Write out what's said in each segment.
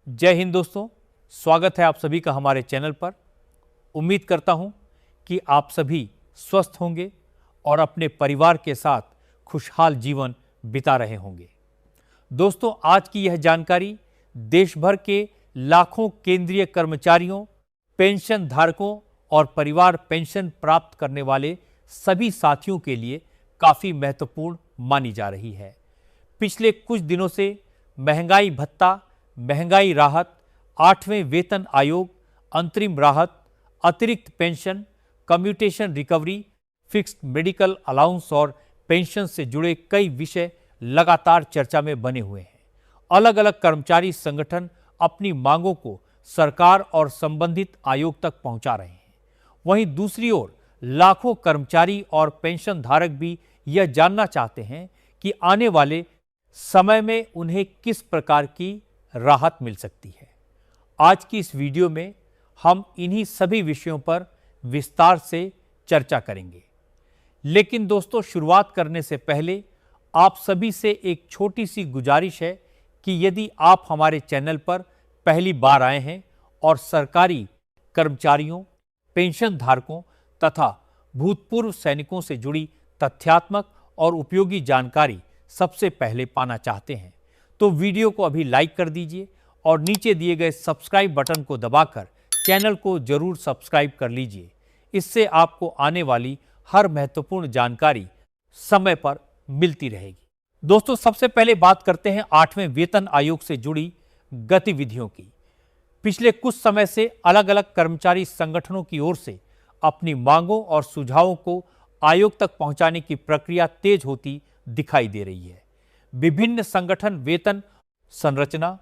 जय हिंद दोस्तों, स्वागत है आप सभी का हमारे चैनल पर। उम्मीद करता हूं कि आप सभी स्वस्थ होंगे और अपने परिवार के साथ खुशहाल जीवन बिता रहे होंगे। दोस्तों, आज की यह जानकारी देश भर के लाखों केंद्रीय कर्मचारियों, पेंशन धारकों और परिवार पेंशन प्राप्त करने वाले सभी साथियों के लिए काफ़ी महत्वपूर्ण मानी जा रही है। पिछले कुछ दिनों से महंगाई भत्ता, महंगाई राहत, 8वें वेतन आयोग, अंतरिम राहत, अतिरिक्त pension, commutation recovery, fixed medical allowance और पेंशन से जुड़े कई विषय लगातार चर्चा में बने हुए हैं। अलग अलग कर्मचारी संगठन अपनी मांगों को सरकार और संबंधित आयोग तक पहुंचा रहे हैं। वहीं दूसरी ओर लाखों कर्मचारी और पेंशन धारक भी यह जानना चाहते हैं कि आने वाले समय में उन्हें किस प्रकार की राहत मिल सकती है। आज की इस वीडियो में हम इन्हीं सभी विषयों पर विस्तार से चर्चा करेंगे। लेकिन दोस्तों, शुरुआत करने से पहले आप सभी से एक छोटी सी गुजारिश है कि यदि आप हमारे चैनल पर पहली बार आए हैं और सरकारी कर्मचारियों, पेंशन धारकों तथा भूतपूर्व सैनिकों से जुड़ी तथ्यात्मक और उपयोगी जानकारी सबसे पहले पाना चाहते हैं तो वीडियो को अभी लाइक कर दीजिए और नीचे दिए गए सब्सक्राइब बटन को दबाकर चैनल को जरूर सब्सक्राइब कर लीजिए। इससे आपको आने वाली हर महत्वपूर्ण जानकारी समय पर मिलती रहेगी। दोस्तों, सबसे पहले बात करते हैं 8वें वेतन आयोग से जुड़ी गतिविधियों की। पिछले कुछ समय से अलग अलग कर्मचारी संगठनों की ओर से अपनी मांगों और सुझावों को आयोग तक पहुंचाने की प्रक्रिया तेज होती दिखाई दे रही है। विभिन्न संगठन वेतन संरचना,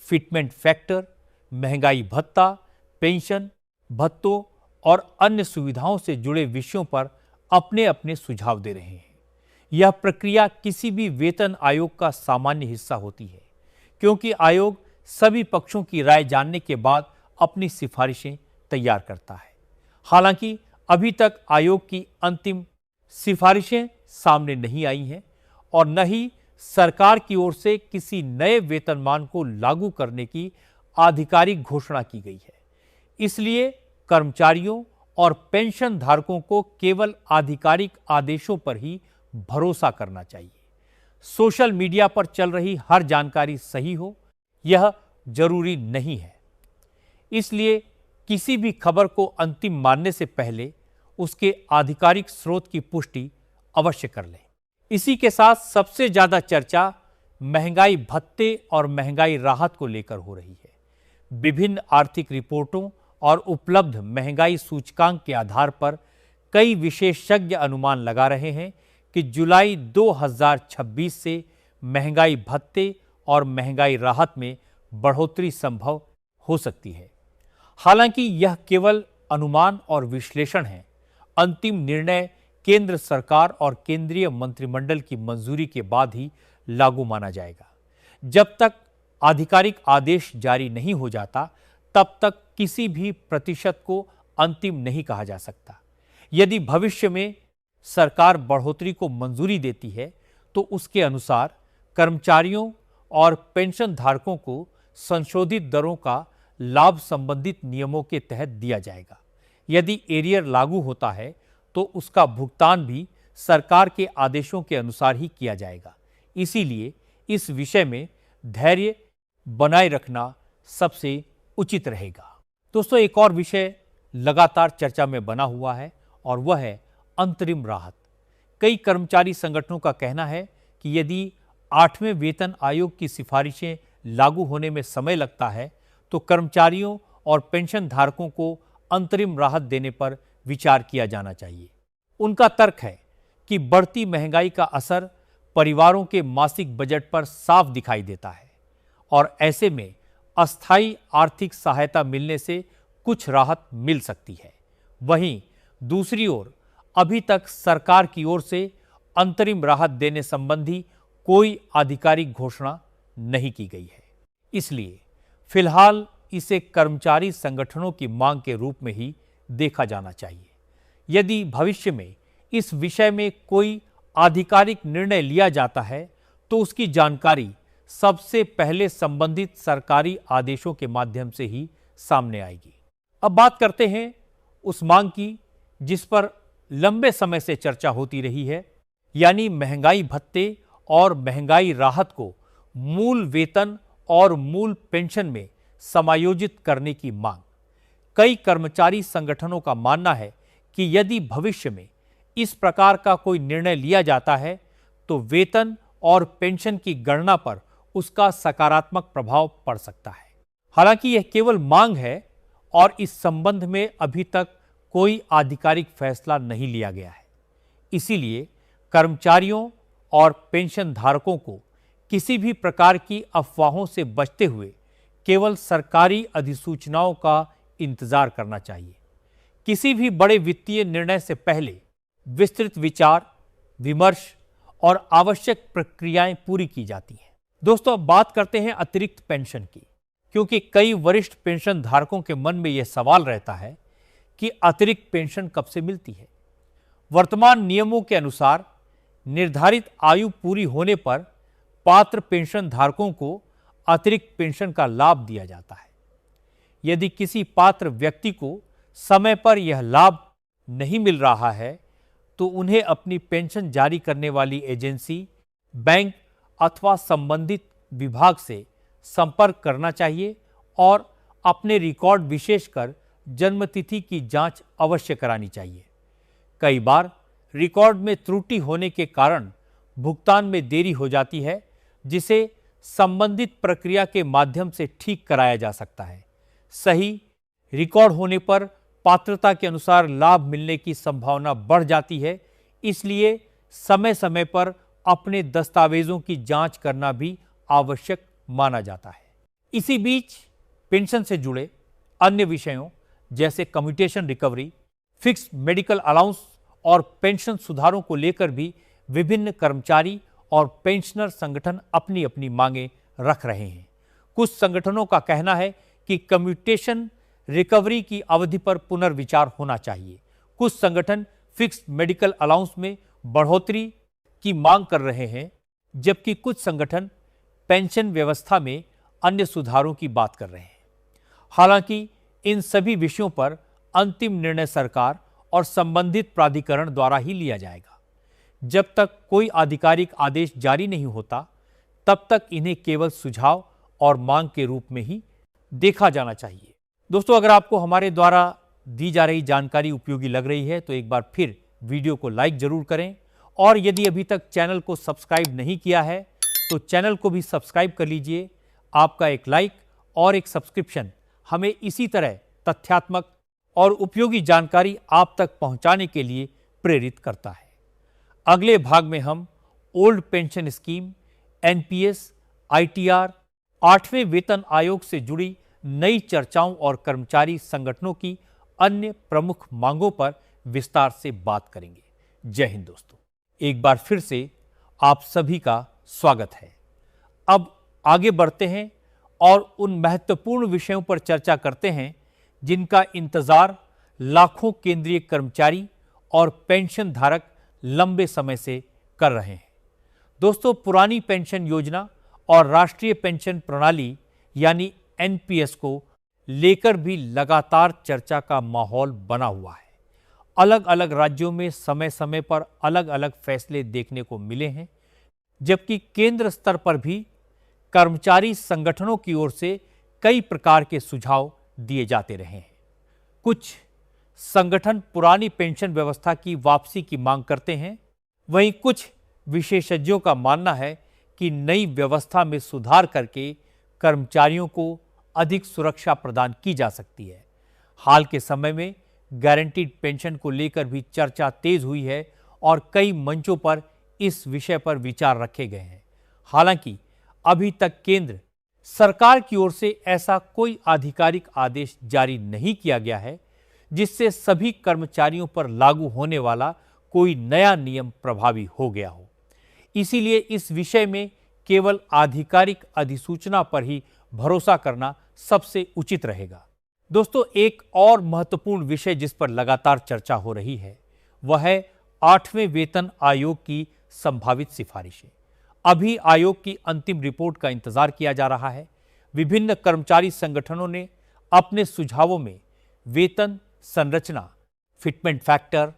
फिटमेंट फैक्टर, महंगाई भत्ता, पेंशन भत्तों और अन्य सुविधाओं से जुड़े विषयों पर अपने अपने सुझाव दे रहे हैं। यह प्रक्रिया किसी भी वेतन आयोग का सामान्य हिस्सा होती है, क्योंकि आयोग सभी पक्षों की राय जानने के बाद अपनी सिफारिशें तैयार करता है। हालांकि अभी तक आयोग की अंतिम सिफारिशें सामने नहीं आई हैं और न ही सरकार की ओर से किसी नए वेतनमान को लागू करने की आधिकारिक घोषणा की गई है। इसलिए कर्मचारियों और पेंशन धारकों को केवल आधिकारिक आदेशों पर ही भरोसा करना चाहिए। सोशल मीडिया पर चल रही हर जानकारी सही हो, यह जरूरी नहीं है। इसलिए किसी भी खबर को अंतिम मानने से पहले उसके आधिकारिक स्रोत की पुष्टि अवश्य कर लें। इसी के साथ सबसे ज्यादा चर्चा महंगाई भत्ते और महंगाई राहत को लेकर हो रही है। विभिन्न आर्थिक रिपोर्टों और उपलब्ध महंगाई सूचकांक के आधार पर कई विशेषज्ञ अनुमान लगा रहे हैं कि जुलाई 2026 से महंगाई भत्ते और महंगाई राहत में बढ़ोतरी संभव हो सकती है। हालांकि यह केवल अनुमान और विश्लेषण है। अंतिम निर्णय केंद्र सरकार और केंद्रीय मंत्रिमंडल की मंजूरी के बाद ही लागू माना जाएगा। जब तक आधिकारिक आदेश जारी नहीं हो जाता, तब तक किसी भी प्रतिशत को अंतिम नहीं कहा जा सकता। यदि भविष्य में सरकार बढ़ोतरी को मंजूरी देती है, तो उसके अनुसार कर्मचारियों और पेंशन धारकों को संशोधित दरों का लाभ संबंधित नियमों के तहत दिया जाएगा। यदि एरियर लागू होता है तो उसका भुगतान भी सरकार के आदेशों के अनुसार ही किया जाएगा। इसीलिए इस विषय में धैर्य बनाए रखना सबसे उचित रहेगा। दोस्तों, एक और विषय लगातार चर्चा में बना हुआ है और वह है अंतरिम राहत। कई कर्मचारी संगठनों का कहना है कि यदि 8वें वेतन आयोग की सिफारिशें लागू होने में समय लगता है तो कर्मचारियों और पेंशन धारकों को अंतरिम राहत देने पर विचार किया जाना चाहिए। उनका तर्क है कि बढ़ती महंगाई का असर परिवारों के मासिक बजट पर साफ दिखाई देता है और ऐसे में अस्थायी आर्थिक सहायता मिलने से कुछ राहत मिल सकती है। वहीं दूसरी ओर अभी तक सरकार की ओर से अंतरिम राहत देने संबंधी कोई आधिकारिक घोषणा नहीं की गई है। इसलिए फिलहाल इसे कर्मचारी संगठनों की मांग के रूप में ही देखा जाना चाहिए। यदि भविष्य में इस विषय में कोई आधिकारिक निर्णय लिया जाता है तो उसकी जानकारी सबसे पहले संबंधित सरकारी आदेशों के माध्यम से ही सामने आएगी। अब बात करते हैं उस मांग की जिस पर लंबे समय से चर्चा होती रही है, यानी महंगाई भत्ते और महंगाई राहत को मूल वेतन और मूल पेंशन में समायोजित करने की मांग। कई कर्मचारी संगठनों का मानना है कि यदि भविष्य में इस प्रकार का कोई निर्णय लिया जाता है तो वेतन और पेंशन की गणना पर उसका सकारात्मक प्रभाव पड़ सकता है। हालांकि यह केवल मांग है और इस संबंध में अभी तक कोई आधिकारिक फैसला नहीं लिया गया है। इसीलिए कर्मचारियों और पेंशन धारकों को किसी भी प्रकार की अफवाहों से बचते हुए केवल सरकारी अधिसूचनाओं का इंतजार करना चाहिए। किसी भी बड़े वित्तीय निर्णय से पहले विस्तृत विचार विमर्श और आवश्यक प्रक्रियाएं पूरी की जाती हैं। दोस्तों, अब बात करते हैं अतिरिक्त पेंशन की, क्योंकि कई वरिष्ठ पेंशन धारकों के मन में यह सवाल रहता है कि अतिरिक्त पेंशन कब से मिलती है। वर्तमान नियमों के अनुसार निर्धारित आयु पूरी होने पर पात्र पेंशन धारकों को अतिरिक्त पेंशन का लाभ दिया जाता है। यदि किसी पात्र व्यक्ति को समय पर यह लाभ नहीं मिल रहा है तो उन्हें अपनी पेंशन जारी करने वाली एजेंसी, बैंक अथवा संबंधित विभाग से संपर्क करना चाहिए और अपने रिकॉर्ड विशेषकर जन्मतिथि की जांच अवश्य करानी चाहिए। कई बार रिकॉर्ड में त्रुटि होने के कारण भुगतान में देरी हो जाती है, जिसे संबंधित प्रक्रिया के माध्यम से ठीक कराया जा सकता है। सही रिकॉर्ड होने पर पात्रता के अनुसार लाभ मिलने की संभावना बढ़ जाती है, इसलिए समय समय पर अपने दस्तावेजों की जांच करना भी आवश्यक माना जाता है। इसी बीच पेंशन से जुड़े अन्य विषयों जैसे commutation recovery, fixed medical allowance और पेंशन सुधारों को लेकर भी विभिन्न कर्मचारी और पेंशनर संगठन अपनी अपनी मांगें रख रहे हैं। कुछ संगठनों का कहना है कि कम्यूटेशन रिकवरी की अवधि पर पुनर्विचार होना चाहिए। कुछ संगठन फिक्स्ड मेडिकल अलाउंस में बढ़ोतरी की मांग कर रहे हैं, जबकि कुछ संगठन पेंशन व्यवस्था में अन्य सुधारों की बात कर रहे हैं। हालांकि इन सभी विषयों पर अंतिम निर्णय सरकार और संबंधित प्राधिकरण द्वारा ही लिया जाएगा। जब तक कोई आधिकारिक आदेश जारी नहीं होता, तब तक इन्हें केवल सुझाव और मांग के रूप में ही देखा जाना चाहिए। दोस्तों, अगर आपको हमारे द्वारा दी जा रही जानकारी उपयोगी लग रही है तो एक बार फिर वीडियो को लाइक जरूर करें, और यदि अभी तक चैनल को सब्सक्राइब नहीं किया है तो चैनल को भी सब्सक्राइब कर लीजिए। आपका एक लाइक और एक सब्सक्रिप्शन हमें इसी तरह तथ्यात्मक और उपयोगी जानकारी आप तक पहुंचाने के लिए प्रेरित करता है। अगले भाग में हम old pension scheme, NPS, ITR, 8वें वेतन आयोग से जुड़ी नई चर्चाओं और कर्मचारी संगठनों की अन्य प्रमुख मांगों पर विस्तार से बात करेंगे। जय हिंद दोस्तों, एक बार फिर से आप सभी का स्वागत है। अब आगे बढ़ते हैं और उन महत्वपूर्ण विषयों पर चर्चा करते हैं जिनका इंतजार लाखों केंद्रीय कर्मचारी और पेंशन धारक लंबे समय से कर रहे हैं। दोस्तों, पुरानी पेंशन योजना और राष्ट्रीय पेंशन प्रणाली यानी एनपीएस को लेकर भी लगातार चर्चा का माहौल बना हुआ है। अलग अलग राज्यों में समय समय पर अलग अलग फैसले देखने को मिले हैं, जबकि केंद्र स्तर पर भी कर्मचारी संगठनों की ओर से कई प्रकार के सुझाव दिए जाते रहे हैं। कुछ संगठन पुरानी पेंशन व्यवस्था की वापसी की मांग करते हैं, वहीं कुछ विशेषज्ञों का मानना है कि नई व्यवस्था में सुधार करके कर्मचारियों को अधिक सुरक्षा प्रदान की जा सकती है। हाल के समय में गारंटीड पेंशन को लेकर भी चर्चा तेज हुई है और कई मंचों पर इस विषय पर विचार रखे गए हैं। हालांकि अभी तक केंद्र सरकार की ओर से ऐसा कोई आधिकारिक आदेश जारी नहीं किया गया है जिससे सभी कर्मचारियों पर लागू होने वाला कोई नया नियम प्रभावी हो गया हो। इसीलिए इस विषय में केवल आधिकारिक अधिसूचना पर ही भरोसा करना सबसे उचित रहेगा। दोस्तों, एक और महत्वपूर्ण विषय जिस पर लगातार चर्चा हो रही है वह है 8वें वेतन आयोग की संभावित सिफारिशें। अभी आयोग की अंतिम रिपोर्ट का इंतजार किया जा रहा है। विभिन्न कर्मचारी संगठनों ने अपने सुझावों में वेतन संरचना, फिटमेंट फैक्टर,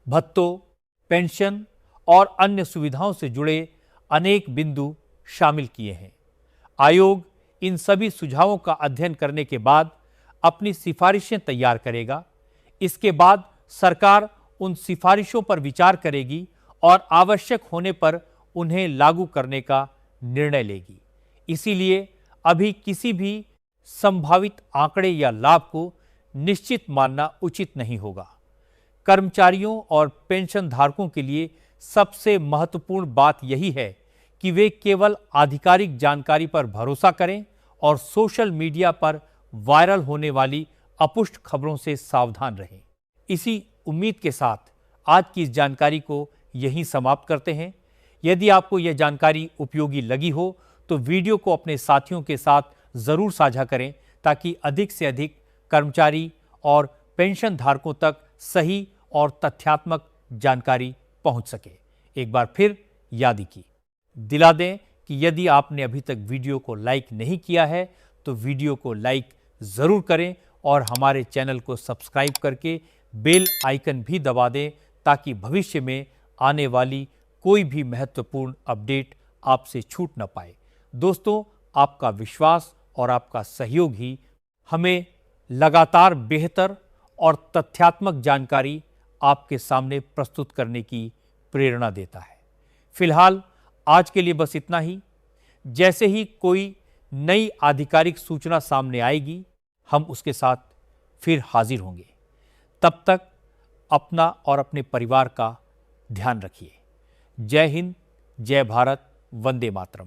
भत्तों, पेंशन और अन्य सुविधाओं से जुड़े अनेक बिंदु शामिल किए हैं। आयोग इन सभी सुझावों का अध्ययन करने के बाद अपनी सिफारिशें तैयार करेगा। इसके बाद सरकार उन सिफारिशों पर विचार करेगी और आवश्यक होने पर उन्हें लागू करने का निर्णय लेगी। इसीलिए अभी किसी भी संभावित आंकड़े या लाभ को निश्चित मानना उचित नहीं होगा। कर्मचारियों और पेंशन धारकों के लिए सबसे महत्वपूर्ण बात यही है कि वे केवल आधिकारिक जानकारी पर भरोसा करें और सोशल मीडिया पर वायरल होने वाली अपुष्ट खबरों से सावधान रहें। इसी उम्मीद के साथ आज की इस जानकारी को यहीं समाप्त करते हैं। यदि आपको यह जानकारी उपयोगी लगी हो तो वीडियो को अपने साथियों के साथ जरूर साझा करें ताकि अधिक से अधिक कर्मचारी और पेंशन धारकों तक सही और तथ्यात्मक जानकारी पहुंच सके। एक बार फिर याद दिला दें कि यदि आपने अभी तक वीडियो को लाइक नहीं किया है तो वीडियो को लाइक जरूर करें और हमारे चैनल को सब्सक्राइब करके बेल आइकन भी दबा दें ताकि भविष्य में आने वाली कोई भी महत्वपूर्ण अपडेट आपसे छूट न पाए। दोस्तों, आपका विश्वास और आपका सहयोग ही हमें लगातार बेहतर और तथ्यात्मक जानकारी आपके सामने प्रस्तुत करने की प्रेरणा देता है। फिलहाल आज के लिए बस इतना ही। जैसे ही कोई नई आधिकारिक सूचना सामने आएगी हम उसके साथ फिर हाजिर होंगे। तब तक अपना और अपने परिवार का ध्यान रखिए। जय हिंद, जय भारत, वंदे मातरम।